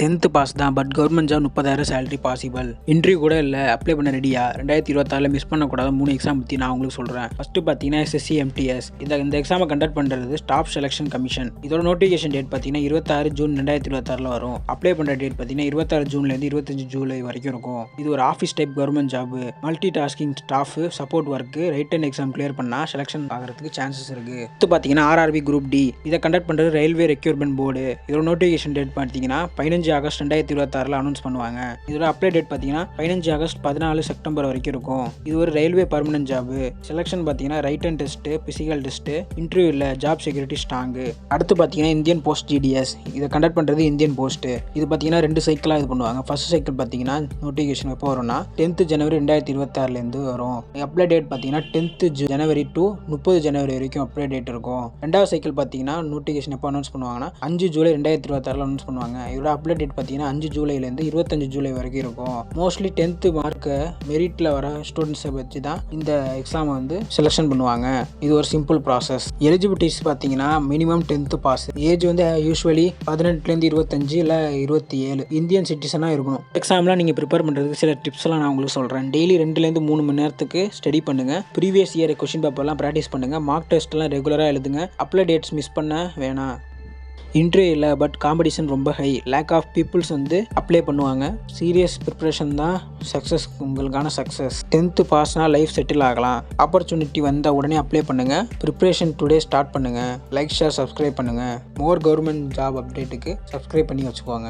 10th pass தான், but government job 30,000 salary possible. Interview கூட இல்லை, அப்ளை பண்ண ரெடியா? 2026 மிஸ் பண்ணக்கூடாது 3 எக்ஸாம் பற்றி நான் உங்களுக்கு சொல்கிறேன். ஃபஸ்ட்டு பார்த்தீங்கன்னா SSC MTS. இந்த எக்ஸாமை கண்டக்ட் பண்ணுறது ஸ்டாஃப் செலெக்ஷன் கமிஷன். இதோட நோட்டிஃபிகேஷன் டேட் பார்த்தீங்கன்னா 26 ஜூன் 2026 வரும். அப்ளை பண்ணுற டேட் பார்த்தீங்கன்னா 26 ஜூன்லேருந்து 25 ஜூலை வரைக்கும் இருக்கும். இது ஒரு office type government job. Multi tasking staff, support work, right and exam clear பண்ணால் செலெக்ஷன் ஆகிறதுக்கு சான்சஸ் இருக்குது. அடுத்து பார்த்தீங்கன்னா RRB குரூப் D. இதை கண்டக்ட் பண்ணுறது ரயில்வே ரெக்யூர்மெண்ட் போர்டு. இதோட நோட்டிஃபிகேஷன் டேட் பார்த்தீங்கன்னா 15 ஆகஸ்ட் 2026 அனௌன்ஸ் பண்ணுவாங்க. இதோட அப்ளை டேட் பார்த்தீங்கன்னா 15 ஆகஸ்ட் 14 செப்டம்பர் வரைக்கும் இருக்கும். இது ஒரு ரயில்வே பர்மனன்ட் ஜாப். செலெக்ஷன் பார்த்தீங்கன்னா right and test, physical test, interview இல்லை, ஜாப் செக்யூரிட்டி ஸ்ட்ராங்கு. அடுத்து பார்த்தீங்கன்னா இந்தியன் போஸ்ட் GDS. இதை கண்டக்ட் பண்ணுறது இந்தியன் போஸ்ட். இது பார்த்தீங்கன்னா 2 சைக்கிளாக இது பண்ணுவாங்க. ஃபர்ஸ்ட் சைக்கிள் பார்த்தீங்கன்னா நோட்டிஃபிகேஷன் எப்போ வரும்னா 10th ஜனவரி 2026 வரும். அப்ளை டேட் பார்த்தீங்கன்னா 10th ஜனவரி டு 30 ஜனவரி வரைக்கும் அப்ளை டேட் இருக்கும். ரெண்டாவது சைக்கிள் பார்த்தீங்கன்னா நோட்டிஃபிகேஷன் எப்போ அனௌன்ஸ் பண்ணுவாங்கன்னா 5 ஜூலை 2026 அனௌன்ஸ் பண்ணுவாங்க. இதோட அப்ளை டேட் பார்த்தீங்கன்னா 5 ஜூலைலேருந்து 25 ஜூலை வரைக்கும் இருக்கும். மோஸ்ட்லி 10th மார்க்கை மெரிட்டில் வர ஸ்டூடெண்ட்ஸை வச்சு தான் இந்த எக்ஸாமை செலெக்ஷன் பண்ணுவாங்க. இது ஒரு சிம்பிள் ப்ராசஸ். எலிஜிபிலிட்டிஸ் பார்த்தீங்கன்னா minimum 10th pass. Age usually 18லேருந்து 25 இல்லை 27. இந்தியன் சிட்டிசனாக இருக்கணும். எக்ஸாம்லாம் நீங்கள் ப்ரிப்பேர் பண்ணுறதுக்கு சில டிப்ஸ்லாம் நான் உங்களுக்கு சொல்கிறேன். டெய்லி 2லேருந்து 3 மணி நேரத்துக்கு ஸ்டடி பண்ணுங்கள். ப்ரீவியஸ் இயர் கொஸ்டின் பேப்பர்லாம் ப்ராக்டிஸ் பண்ணுங்கள். மார்க் டெஸ்ட்லாம் ரெகுலராக எழுதுங்க. அப்ளை டேட்ஸ் மிஸ் பண்ண வேணாம். இன்டர்வியூ இல்லை, பட் காம்படிஷன் ரொம்ப high. Lakh of peoples apply பண்ணுவாங்க. சீரியஸ் ப்ரிப்ரேஷன் தான் சக்ஸஸ், உங்களுக்கான சக்ஸஸ். 10th பாஸ்னால் லைஃப் செட்டில் ஆகலாம். ஆப்பர்ச்சுனிட்டி வந்தால் உடனே அப்ளை பண்ணுங்கள். ப்ரிப்ரேஷன் டுடே ஸ்டார்ட் பண்ணுங்கள். லைக், ஷேர், சப்ஸ்கிரைப் பண்ணுங்கள். மோர் கவர்மெண்ட் ஜாப் அப்டேட்டுக்கு சப்ஸ்கிரைப் பண்ணி வச்சுக்கோங்க.